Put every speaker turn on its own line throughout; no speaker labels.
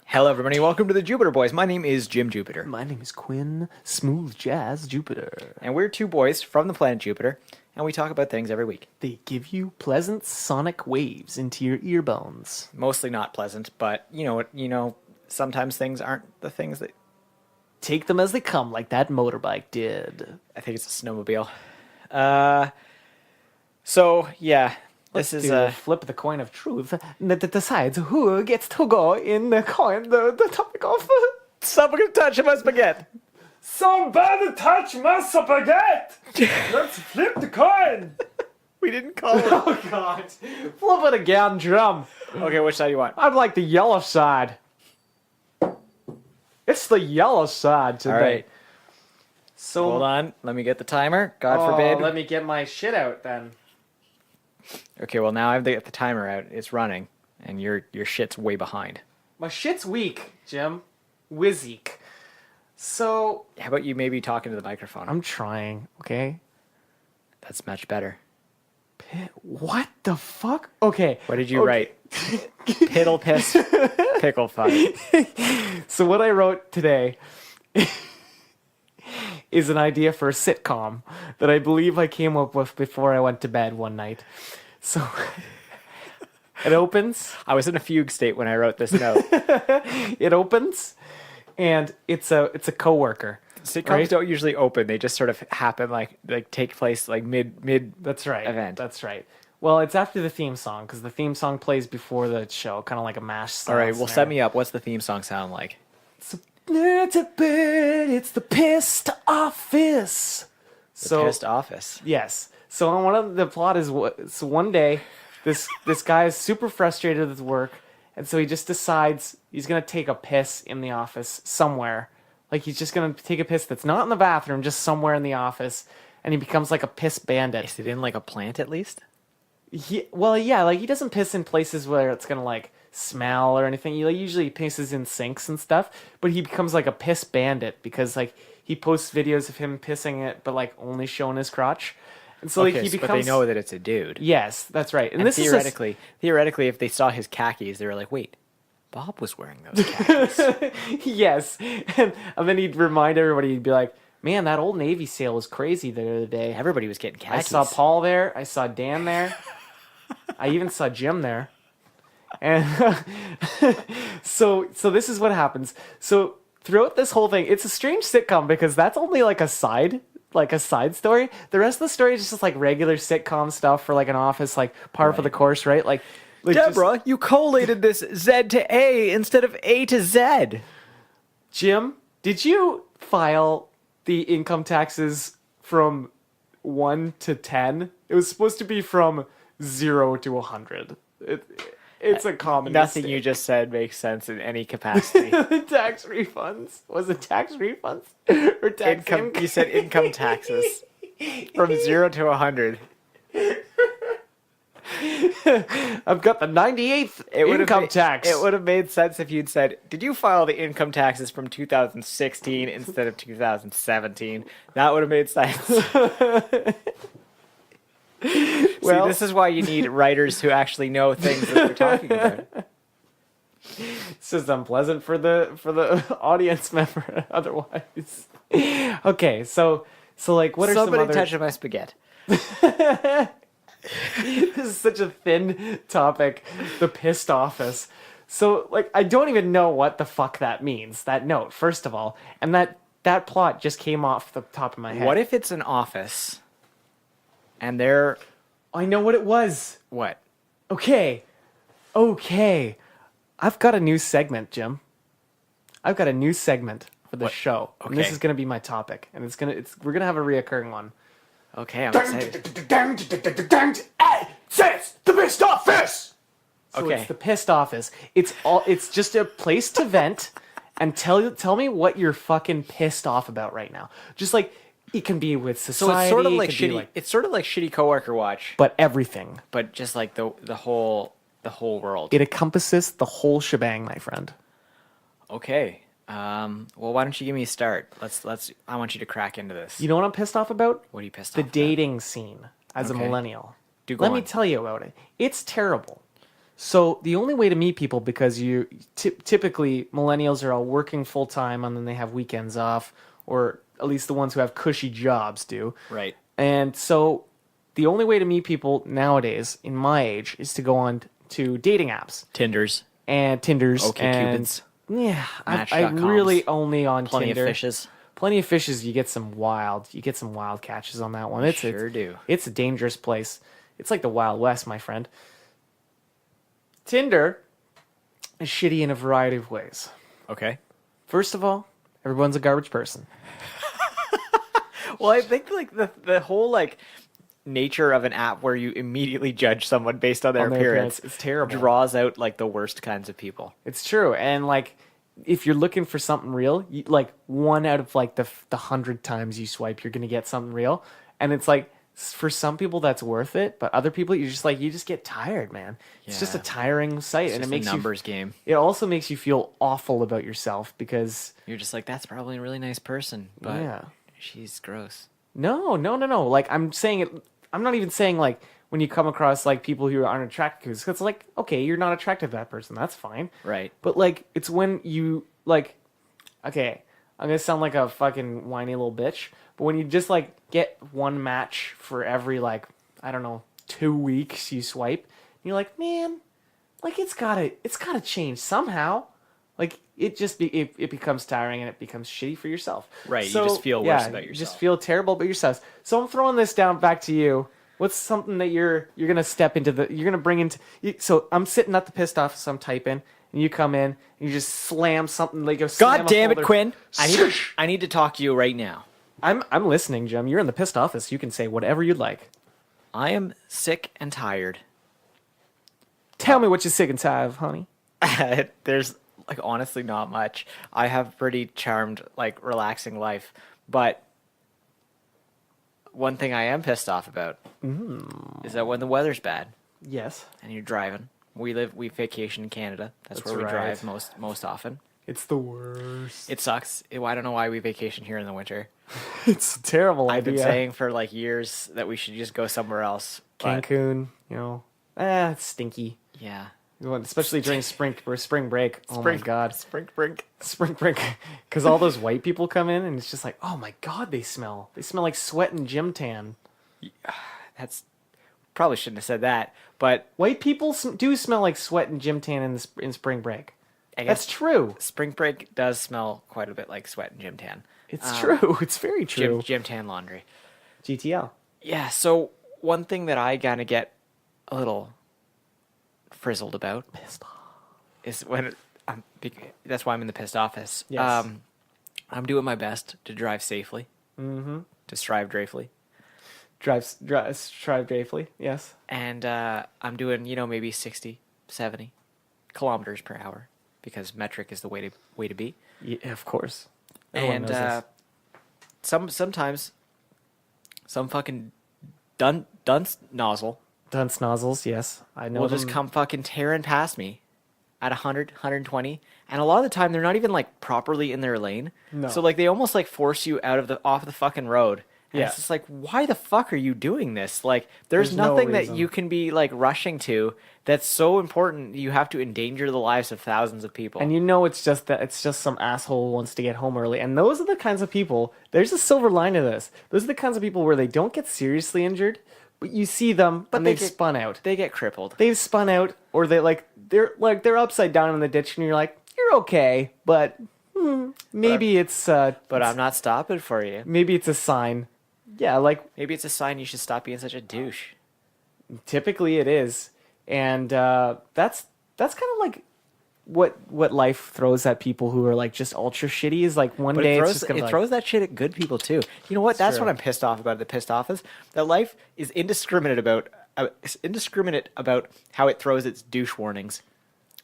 Hello, everybody. Welcome to the Jupiter Boys. My name is Jim Jupiter.
My name is Quinn, Smooth Jazz Jupiter.
And we're two boys from the planet Jupiter, and we talk about things every week.
They give you pleasant sonic waves into your ear bones.
Mostly not pleasant, but sometimes things aren't the things that...
Take them as they come, like that motorbike did.
I think it's a snowmobile. So, yeah, this is a...
flip the coin of truth that decides who gets to go in the coin, the topic of...
Somebody touch my spaghetti!
Somebody touch my spaghetti! Let's flip the coin!
We didn't call it.
Oh, God. Flip it again, drum.
Okay, which side do you want?
I'd like the yellow side. It's the yellow side today.
All right.
So
hold on. Let me get the timer. God forbid.
Let me get my shit out then.
Okay, well, now I have to get the timer out. It's running, and your shit's way behind.
My shit's weak, Jim. Wizzeek. So...
How about you maybe talking to the microphone?
I'm trying, okay?
That's much better.
What the fuck? Okay.
What did you write? Piddle piss pickle fight.
So what I wrote today is an idea for a sitcom that I believe I came up with before I went to bed one night. So it opens.
I was in a fugue state when I wrote this note.
It opens, and it's a coworker.
Sitcoms
right?
don't usually open; they just sort of happen, like take place like mid.
That's right.
Event.
That's right. Well, it's after the theme song because the theme song plays before the show, kind of like a mash style.
All right, well, set me up. What's the theme song sound like?
It's a bird. It's the pissed office.
The pissed office.
Yes. So one of the plot is so one day, this guy is super frustrated with work, and so he just decides he's gonna take a piss in the office somewhere. Like he's just gonna take a piss that's not in the bathroom, just somewhere in the office, and he becomes like a piss bandit.
Is it in like a plant at least?
Like he doesn't piss in places where it's gonna like smell or anything. He usually pisses in sinks and stuff, but he becomes like a piss bandit because like he posts videos of him pissing it, but like only showing his crotch. And so like he becomes.
But they know that it's a dude.
Yes, that's right.
And this theoretically, if they saw his khakis, they were like, "Wait, Bob was wearing those khakis."
Yes, and then he'd remind everybody. He'd be like, "Man, that Old Navy sale was crazy the other day.
Everybody was getting khakis.
I saw Paul there. I saw Dan there. I even saw Jim there." And so this is what happens. So throughout this whole thing, it's a strange sitcom because that's only like a side story. The rest of the story is just like regular sitcom stuff for like an office, like par for the course, right? Like
Deborah, you collated this Z to A instead of A to Z.
Jim, did you file the income taxes from 1 to 10? It was supposed to be from 0 to 100. It's a common
Nothing
mistake.
you just said makes sense in any capacity.
Tax refunds. Was it tax refunds? Or tax income?
You said income taxes. From 0 to 100.
I've got the 98th income tax.
It would have made sense if you'd said, did you file the income taxes from 2016 instead of 2017? That would have made sense.
Well,
see, this is why you need writers who actually know things that they're talking about.
It's just unpleasant for the audience member otherwise. Okay, so like what are some other...
Somebody touching my spaghetti.
This is such a thin topic, the pissed office. So like I don't even know what the fuck that means, that note, first of all. And that plot just came off the top of my head.
What if it's an office and they're...
I know what it was.
What?
Okay. I've got a new segment, Jim. I've got a new segment for the show.
Okay.
And this is going to be my topic. And we're going to have a reoccurring one.
Okay, I'm excited.
It's the pissed office. So
Okay.
it's the pissed office. It's just a place to vent and tell me what you're fucking pissed off about right now. Just like it can be with society.
So it's sort of like
it could be
shitty. It's sort of like shitty coworker watch,
but everything.
but just like the whole world.
It encompasses the whole shebang, my friend.
Okay. Well, why don't you give me a start? I want you to crack into this.
You know what I'm pissed off about?
What are you pissed
The
off about?
dating scene as a
Okay.
millennial.
Do go
Let me
on.
tell you about it. It's terrible. So the only way to meet people, because you typically millennials are all working full time and then they have weekends off, or at least the ones who have cushy jobs do.
Right.
And so the only way to meet people nowadays in my age is to go on to dating apps
Tinders.
and Tinders.
OkCupids.
Yeah, I'm
Match.coms.
really only on
Plenty
Tinder.
of fishes.
Plenty of fishes. You get some wild catches on that one.
Sure do.
It's a dangerous place. It's like the Wild West, my friend. Tinder is shitty in a variety of ways.
Okay.
First of all, everyone's a garbage person.
Well, I think like the whole like nature of an app where you immediately judge someone based on their appearance
is terrible.
draws out like the worst kinds of people.
It's true, and like if you're looking for something real, like 1 out of like the 100 times you swipe, you're gonna get something real, and it's like for some people that's worth it, but other people you just get tired, man. It's just a
Yeah.
tiring site,
It's
and it
just
makes
a numbers game.
It also makes you feel awful about yourself because
You're just like, that's probably a really nice person, but
yeah.
she's gross.
No. Like I'm saying it. I'm not even saying like when you come across like people who aren't attracted to because it's like okay, you're not attracted to that person. That's fine.
Right.
But like it's when you like, okay, I'm gonna sound like a fucking whiny little bitch. But when you just like get one match for every like I don't know 2 weeks you swipe, and you're like man, like it's gotta change somehow. Like it becomes tiring and it becomes shitty for yourself.
Right, you just feel worse about
You
yourself.
just feel terrible about yourself. So I'm throwing this down back to you. What's something that you're gonna step into you're gonna bring into? So I'm sitting at the pissed off, so I'm typing, and you come in and you just slam something like
God damn it, Quinn! I need to talk to you right now.
I'm listening, Jim. You're in the pissed office. You can say whatever you'd like.
I am sick and tired.
Tell me what you're sick and tired of, honey.
There's like honestly not much. I have a pretty charmed, like relaxing life, but one thing I am pissed off about is that when the weather's bad
Yes,
and you're driving, we vacation in Canada. That's where we
right.
drive most often.
it's the worst.
It sucks. I don't know why we vacation here in the winter.
It's a terrible
I've been
idea.
saying for like years that we should just go somewhere else. But
Cancun, it's stinky.
yeah.
Especially during spring break. Oh my god,
Spring.
spring break, because all those white people come in and it's just like, oh my god, they smell like sweat and gym tan.
That's probably shouldn't have said that, but
White people do smell like sweat and gym tan in spring break.
I
That's
guess
true.
spring break does smell quite a bit like sweat and gym tan.
It's true. It's very true.
Gym tan laundry.
GTL.
Yeah. So one thing that I gotta get a little frizzled about is when that's why I'm in the pissed office.
Yes.
I'm doing my best to drive safely.
Mm-hmm.
To strive safely.
Drive safely. Yes.
And I'm doing, maybe 60, 70 kilometers per hour because metric is the way to be.
Yeah, of course. Everyone
And
knows this.
sometimes some fucking dunce nozzle
Dunce nozzles. Yes, I know.
will just come fucking tearing past me at 100, 120. And a lot of the time they're not even like properly in their lane.
No.
So like they almost like force you off the fucking road. And
Yeah.
it's just like, why the fuck are you doing this? Like there's
There's no
nothing that
reason.
you can be like rushing to that's so important you have to endanger the lives of thousands of people.
And it's just some asshole who wants to get home early. And those are the kinds of people. There's a silver line to this. Those are the kinds of people where they don't get seriously injured, but you see them and they've spun out.
They get crippled.
They've spun out, or they're upside down in the ditch, and you're like, you're okay, but maybe it's
But I'm not stopping for you.
maybe it's a sign. Yeah, like
Maybe it's a sign you should stop being such a douche.
typically it is, and that's kind of like what life throws at people who are like just ultra shitty. Is like one
But
day
it
it's
throws,
just gonna
it throws that shit at good people too. You know what? That's
true.
what I'm pissed off about at the pissed off is that life is indiscriminate about how it throws its douche warnings.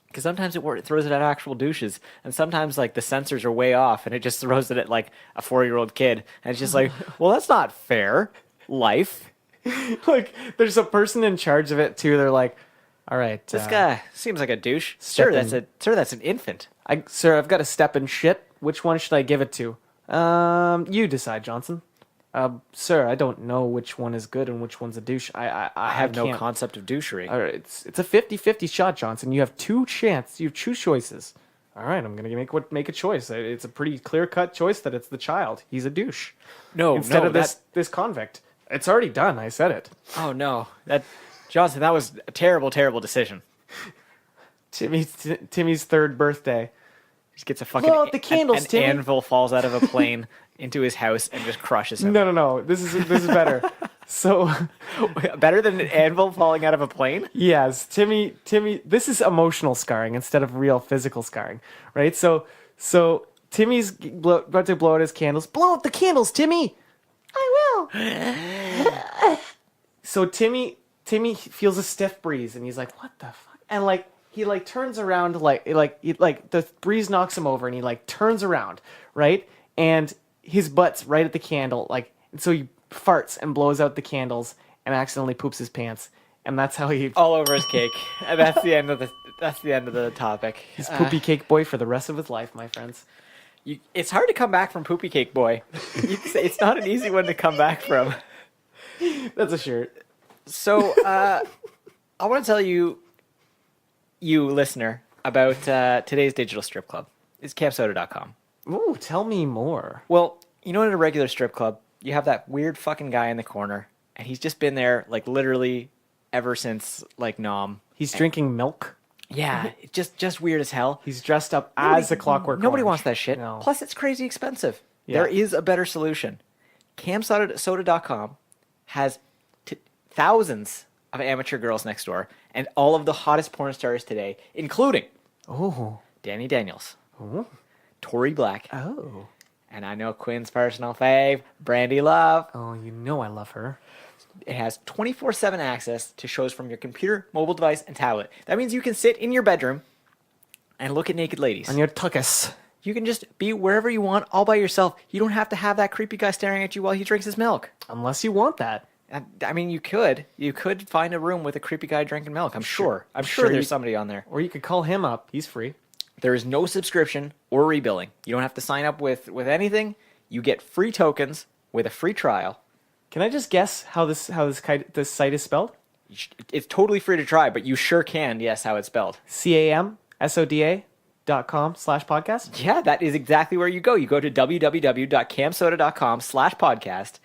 Because sometimes it throws it at actual douches, and sometimes like the sensors are way off, and it just throws it at like a 4-year-old kid, and it's just like, well, that's not fair. Life.
like there's a person in charge of it too. They're like, all right,
This guy seems like a douche.
step
Sure, that's an infant.
Sir, I've got to step in shit. Which one should I give it to? You decide, Johnson. Sir, I don't know which one is good and which one's a douche.
I have no
can't.
concept of douchery.
All right, it's a 50-50 shot, Johnson. You have two choices. All right, I'm gonna make a choice. It's a pretty clear-cut choice that it's the child. He's a douche.
No,
Instead
no,
of this convict. It's already done. I said it.
Oh no, Johnson, that was a terrible, terrible decision.
Timmy's third birthday.
Just gets a fucking
Blow out the candles,
an
Timmy.
anvil falls out of a plane into his house and just crushes him.
No. This is better. So,
Better than an anvil falling out of a plane?
yes, Timmy. This is emotional scarring instead of real physical scarring, right? So Timmy's about to blow out his candles. Blow out the candles, Timmy. I will. So Timmy feels a stiff breeze and he's like, "What the fuck?" And he turns around like the breeze knocks him over and he turns around, right? And his butt's right at the candle, and so he farts and blows out the candles and accidentally poops his pants, and that's how he
All over his cake. And that's the end of the topic.
he's poopy cake boy for the rest of his life, my friends.
It's hard to come back from Poopy Cake Boy. It's not an easy one to come back from.
That's a shirt.
So, I want to tell you listener, about today's digital strip club. It's campsoda.com.
Ooh, tell me more.
Well, you know, in a regular strip club, you have that weird fucking guy in the corner, and he's just been there, literally ever since, Nom.
He's drinking milk.
Yeah, it's just weird as hell.
He's dressed up as a Clockwork
Nobody
Orange.
wants that shit.
No.
Plus, it's crazy expensive.
Yeah.
There is a better solution. Campsoda.com has thousands of amateur girls next door, and all of the hottest porn stars today, including
Oh.
Danny Daniels,
Oh.
Tori Black,
Oh.
and I know Quinn's personal fave, Brandy Love.
Oh, you know I love her.
It has 24/7 access to shows from your computer, mobile device, and tablet. That means you can sit in your bedroom and look at naked ladies.
On your tuckus.
You can just be wherever you want, all by yourself. You don't have to have that creepy guy staring at you while he drinks his milk.
Unless you want that.
I mean, you could find a room with a creepy guy drinking milk. I'm sure
sure
there's
you-
somebody on there.
Or you could call him up. He's free.
There is no subscription or rebilling. You don't have to sign up with anything. You get free tokens with a free trial.
Can I just guess how this site is spelled?
It's totally free to try, but you sure can guess how it's spelled.
CAMSODA.com/podcast?
Yeah, that is exactly where you go. You go to www.camsoda.com/podcast,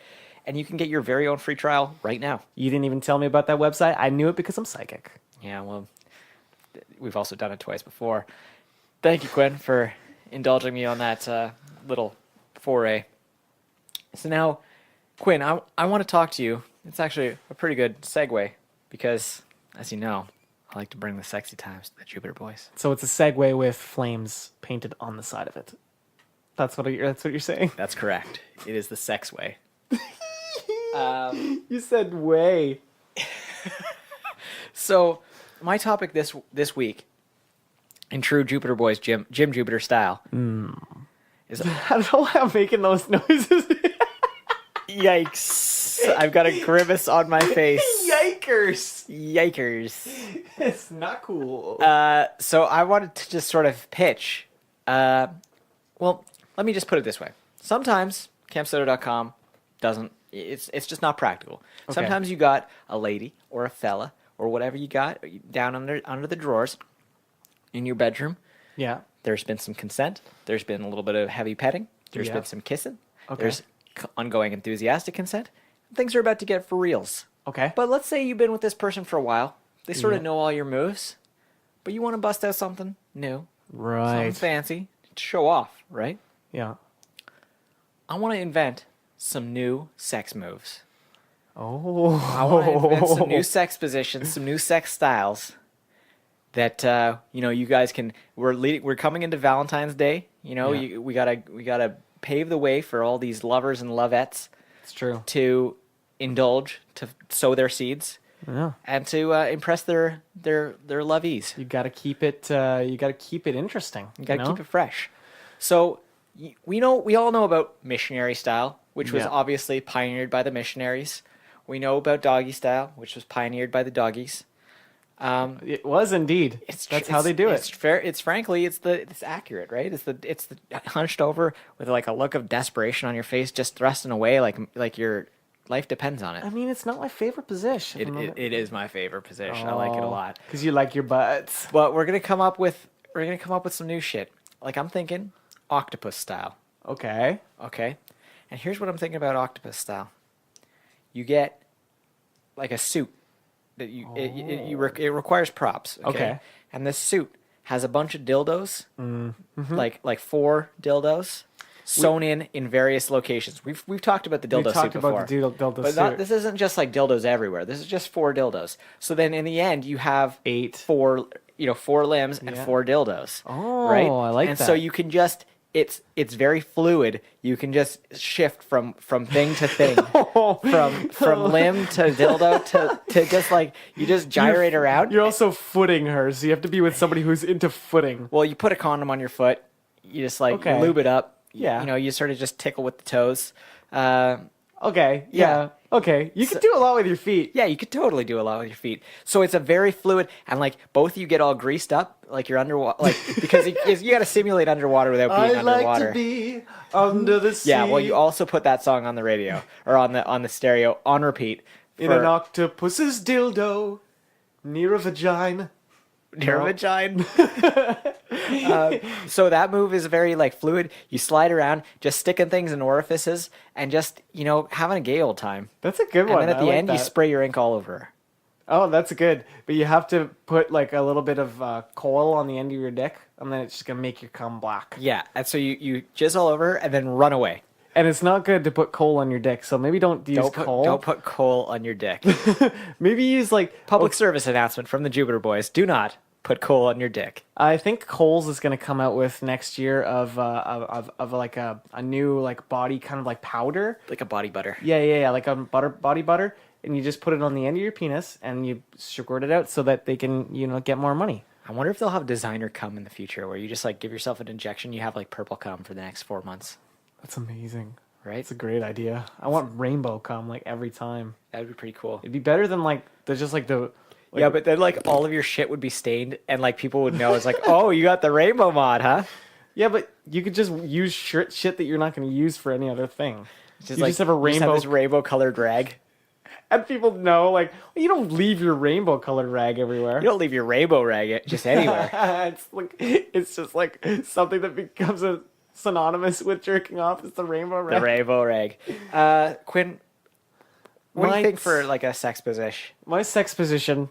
and you can get your very own free trial right now.
You didn't even tell me about that website. I knew it because I'm psychic.
Yeah, well, we've also done it twice before. Thank you, Quinn, for indulging me on that little foray. So now, Quinn, I want to talk to you. It's actually a pretty good segue because, as you know, I like to bring the sexy times to the Jupiter boys.
So it's a Segway with flames painted on the side of it. That's what you're saying?
That's correct. It is the sex way.
You said way.
So, my topic this week, in true Jupiter Boys Jim Jupiter style, is
I don't know why I'm making those noises.
yikes! I've got a grimace on my face.
Yikers.
Yikers!
It's not cool.
So I wanted to just sort of pitch. Well, let me just put it this way. Sometimes campsoda.com doesn't. It's just not practical.
Okay.
Sometimes you got a lady or a fella or whatever you got down under the drawers in your bedroom.
Yeah.
There's been some consent. There's been a little bit of heavy petting. There's
Yeah.
been some kissing.
Okay.
There's ongoing enthusiastic consent. Things are about to get for reals.
Okay.
But let's say you've been with this person for a while. They sort of
Yeah.
know all your moves, but you want to bust out something new, something
Right.
fancy to show off, right?
Yeah.
I want to invent some new sex moves.
Oh.
I want to invent some new sex positions, some new sex styles that you guys can. We're coming into Valentine's Day.
Yeah.
We gotta pave the way for all these lovers and lovettes
It's true.
to indulge, to sow their seeds,
Yeah.
and to impress their lovees.
You gotta keep it. You gotta keep it interesting.
You gotta keep it fresh. So we all know about missionary style, which was
Yeah.
obviously pioneered by the missionaries. We know about doggy style, which was pioneered by the doggies.
It was indeed. That's how they do it.
It's fair. It's frankly, it's accurate, right? It's the hunched over with like a look of desperation on your face, just thrusting away, like your life depends on it.
I mean, it's not my favorite position.
It is my favorite position. I like it a lot.
Because you like your butts.
But we're gonna come up with some new shit. Like I'm thinking, octopus style.
Okay.
Okay, and here's what I'm thinking about octopus style. You get like a suit that it requires props.
Okay.
And this suit has a bunch of dildos, like 4 dildos, sewn in various locations. We've talked about the dildo suit before.
About the dildo
but
suit.
this isn't just like dildos everywhere. This is just 4 dildos. So then in the end, you have
8.
4 limbs and 4 dildos.
Oh,
right?
I like
and
that.
so you can just it's very fluid. You can just shift from thing to thing, from limb to dildo to just like you just gyrate around.
You're also footing her, so you have to be with somebody who's into footing.
Well, you put a condom on your foot. You just like you lube it up.
Yeah.
You sort of just tickle with the toes.
Okay. Yeah. Okay. You can do a lot with your feet.
Yeah, you could totally do a lot with your feet. So it's a very fluid, and like both of you get all greased up, like you're underwater, like because you got to simulate underwater without being underwater.
I like to be under the sea.
Yeah. Well, you also put that song on the radio or on the stereo on repeat.
In an octopus's dildo, near a vagina.
Near a vagina. So that move is very like fluid. You slide around, just sticking things in orifices, and just having a gay old time.
That's a good one.
And then at the end, you spray your ink all over her.
Oh, that's good. But you have to put like a little bit of coil on the end of your dick, and then it's just gonna make you come black.
Yeah, and so you jizz all over her and then run away.
And it's not good to put coal on your dick, so maybe don't use coal.
Don't put coal on your dick.
Maybe use like
public service announcement from the Jupiter Boys: do not put coal on your dick.
I think Kohl's is going to come out with next year of like a new like body kind of like powder,
like a body butter.
Yeah, like a body butter, and you just put it on the end of your penis and you squirt it out so that they can get more money.
I wonder if they'll have designer cum in the future where you just like give yourself an injection, you have like purple cum for the next 4 months.
That's amazing.
Right?
It's a great idea. I want rainbow cum like every time.
That would be pretty cool.
It'd be better than like there's just like the
yeah, but then like all of your shit would be stained and like people would know it's like, oh, you got the rainbow mod, huh?
Yeah, but you could just use shit that you're not going to use for any other thing.
Just have a rainbow. Just have this rainbow colored rag.
And people know, like, well, you don't leave your rainbow colored rag everywhere.
You don't leave your rainbow rag just anywhere.
It's just like something that becomes synonymous with jerking off. It's the rainbow rag.
The rainbow rag. Quinn, what do you think for like a sex position?
My sex position.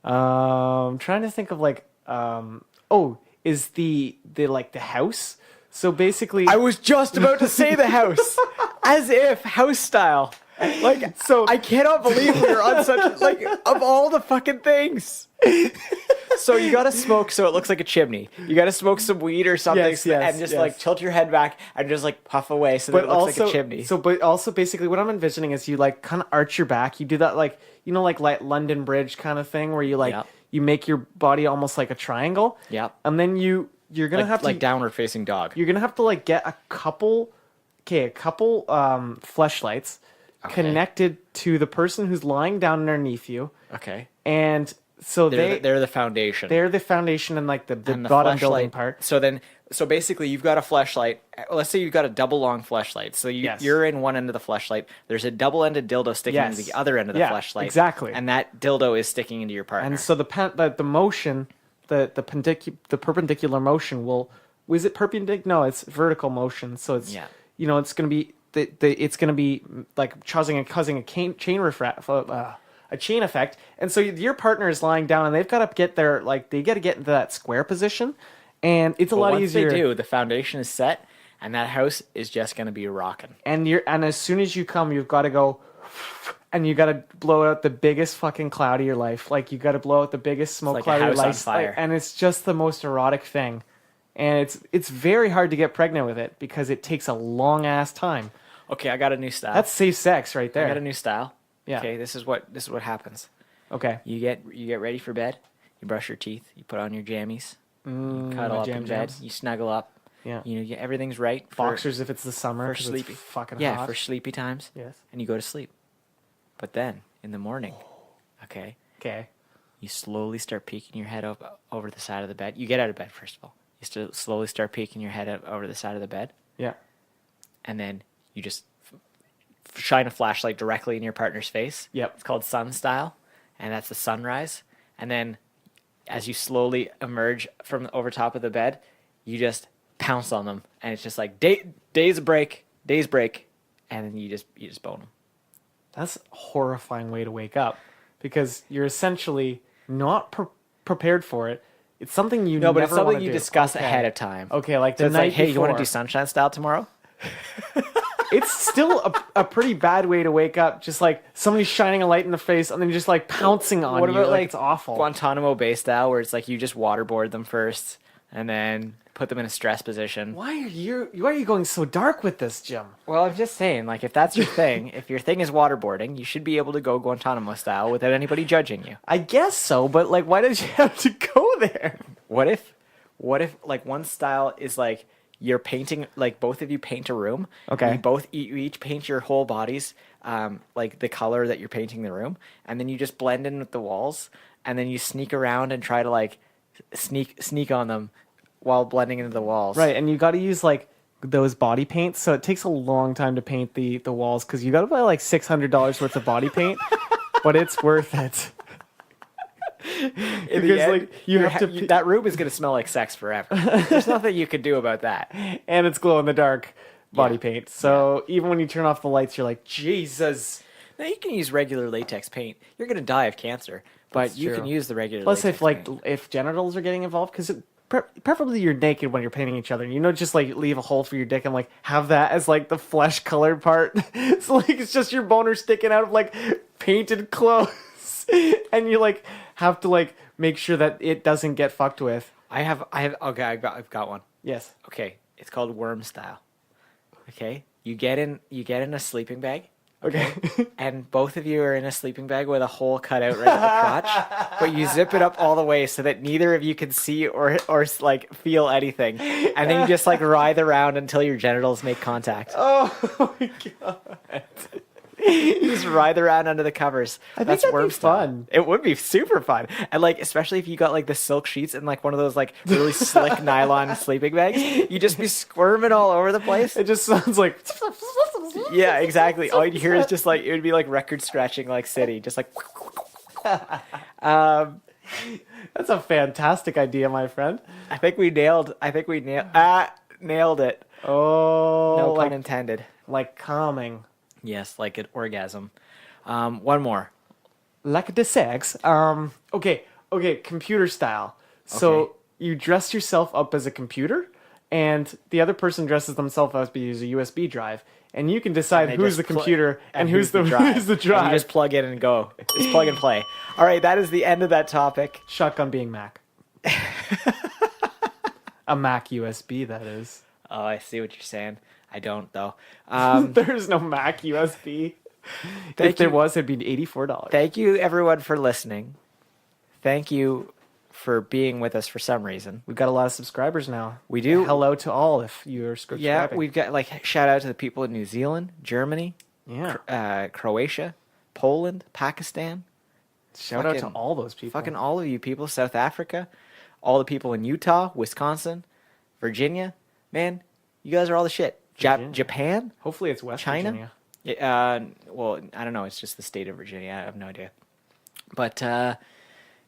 I'm trying to think of like is the like the house. So basically
I was just about to say the house. As if house style. Like, so I cannot believe we're on such like of all the fucking things. So you gotta smoke so it looks like a chimney. You gotta smoke some weed or something and just like tilt your head back and just like puff away so that it looks like a chimney.
But also basically what I'm envisioning is you like kind of arch your back. You do that like like London Bridge kind of thing where you like you make your body almost like a triangle.
Yeah.
And then you're gonna have to
like downward facing dog.
You're gonna have to like get a couple fleshlights connected to the person who's lying down underneath you.
Okay.
And so
they're the foundation.
They're the foundation and like the bottom building part.
So basically you've got a fleshlight. Let's say you've got a double long fleshlight. So you're in one end of the fleshlight. There's a double-ended dildo sticking into the other end of the fleshlight.
Exactly.
And that dildo is sticking into your partner.
And so the motion, the perpendicular motion is it perpendicular? No, it's vertical motion. So it's it's going to be it's going to be like causing a chain effect, and so your partner is lying down, and they've got to get their they got to get into that square position, and it's a lot easier.
Once they do, the foundation is set, and that house is just going to be rocking.
And as soon as you come, you've got to go, and you got to blow out the biggest fucking cloud of your life. Like you got to blow out the biggest smoke cloud of your life, and it's just the most erotic thing. And it's very hard to get pregnant with it because it takes a long ass time.
Okay, I got a new style.
That's safe sex right there.
I got a new style.
Yeah.
Okay, this is what happens.
Okay.
You get ready for bed. You brush your teeth. You put on your jammies. You cuddle up in bed. You snuggle up.
Yeah.
Everything's right.
Boxers if it's the summer.
For sleepy.
It's fucking
hot.
hot.
For sleepy times.
Yes.
And you go to sleep. But then in the morning, okay. You slowly start peeking your head up over the side of the bed. You get out of bed, first of all. You slowly start peeking your head up over the side of the bed.
Yeah.
And then you just shine a flashlight directly in your partner's face.
Yep.
It's called sun style, and that's the sunrise. And then as you slowly emerge from over top of the bed, you just pounce on them, and it's just like days break, and then you just bone them.
That's a horrifying way to wake up because you're essentially not prepared for it. It's something you
No, but
never
it's something
wanna
you
do.
discuss
Okay.
ahead of time.
Okay, like
So
the
it's
night
like, hey, you want to
before.
do sunshine style tomorrow?
It's still a pretty bad way to wake up. Just like somebody shining a light in the face and then just like pouncing on
What
you.
about
Like
like
it's awful.
Guantanamo Bay style, where it's like you just waterboard them first and then put them in a stress position?
Why are you going so dark with this, Jim?
Well, I'm just saying, like, if that's your thing, if your thing is waterboarding, you should be able to go Guantanamo style without anybody judging you.
I guess so, but like, why did you have to go there?
What if, like, one style is like you're painting, like, both of you paint a room.
Okay.
You each paint your whole bodies, like the color that you're painting the room, and then you just blend in with the walls, and then you sneak around and try to like sneak on them while blending into the walls.
Right, and you got to use like those body paints, so it takes a long time to paint the walls because you got to buy like $600 worth of body paint, but it's worth it.
In the
Because,
end,
like, you have to
that room is gonna smell like sex forever. There's nothing you could do about that.
and it's glow in the dark body
Yeah.
paint. So even when you turn off the lights, you're like, Jesus.
Now you can use regular latex paint. You're gonna die of cancer, but
That's
you
true.
can use the regular.
Plus,
latex
if like
paint.
if genitals are getting involved, because preferably you're naked when you're painting each other. You know, just like leave a hole for your dick and like have that as like the flesh colored part. So like it's just your boner sticking out of like painted clothes, and you like have to like make sure that it doesn't get fucked with.
I have. Okay, I've got one.
Yes.
Okay, it's called worm style. Okay, you get in a sleeping bag.
Okay.
And both of you are in a sleeping bag with a hole cut out right at the crotch, but you zip it up all the way so that neither of you can see or like feel anything, and then you just like writhe around until your genitals make contact.
Oh my god.
You just writhe around under the covers.
I think
That's
that'd be
worm style.
fun.
It would be super fun, and like especially if you got like the silk sheets and like one of those like really slick nylon sleeping bags, you just be squirming all over the place.
It just sounds like.
Yeah, exactly. All you'd hear is just like it would be like record scratching, like City, just like.
That's a fantastic idea, my friend.
I think we nailed it.
Oh,
No
like
pun intended.
like calming.
Yes, like an orgasm. One more.
Like the sex. Okay, computer style. So
Okay.
you dress yourself up as a computer, and the other person dresses themselves up as a USB drive, and you can decide
They
who's
just
the computer and who's the
drive.
who's the
And
drive.
you just plug in and go. Just plug and play. All right, that is the end of that topic.
Shotgun being Mac. A Mac USB, that is.
Oh, I see what you're saying. I don't though.
There's no Mac USB.
Thank
If there
you.
was, it'd be $84.
Thank you, everyone, for listening. Thank you for being with us for some reason.
We've got a lot of subscribers now.
We do.
Hello to all if you're subscribing.
Yeah, we've got like shout out to the people in New Zealand, Germany,
Yeah.
Croatia, Poland, Pakistan.
Shout out to
fucking-
all those people.
Fucking all of you people, South Africa, all the people in Utah, Wisconsin, Virginia. Man, you guys are all the shit.
Virginia.
Japan?
Hopefully it's West
China?
Virginia.
Yeah, well, I don't know. It's just the state of Virginia. I have no idea. But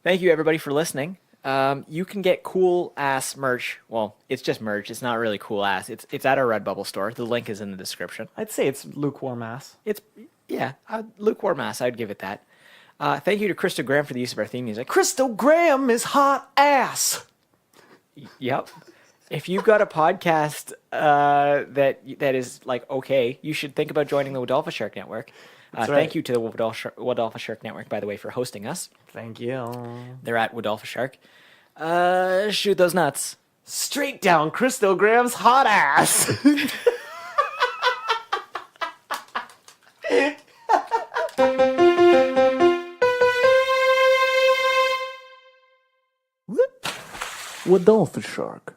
thank you, everybody, for listening. You can get cool ass merch. Well, it's just merch. It's not really cool ass. It's at our Redbubble store. The link is in the description.
I'd say it's lukewarm ass.
It's lukewarm ass. I'd give it that. Thank you to Crystal Graham for the use of our theme music.
Crystal Graham is hot ass.
Yep. If you've got a podcast that is like okay, you should think about joining the Wadolpha Shark Network.
That's
Thank
right.
you to the Wadolpha Shark Network, by the way, for hosting us.
Thank you.
They're at Wadolpha Shark. Shoot those nuts.
Straight down Crystal Graham's hot ass.
Wadolpha Shark.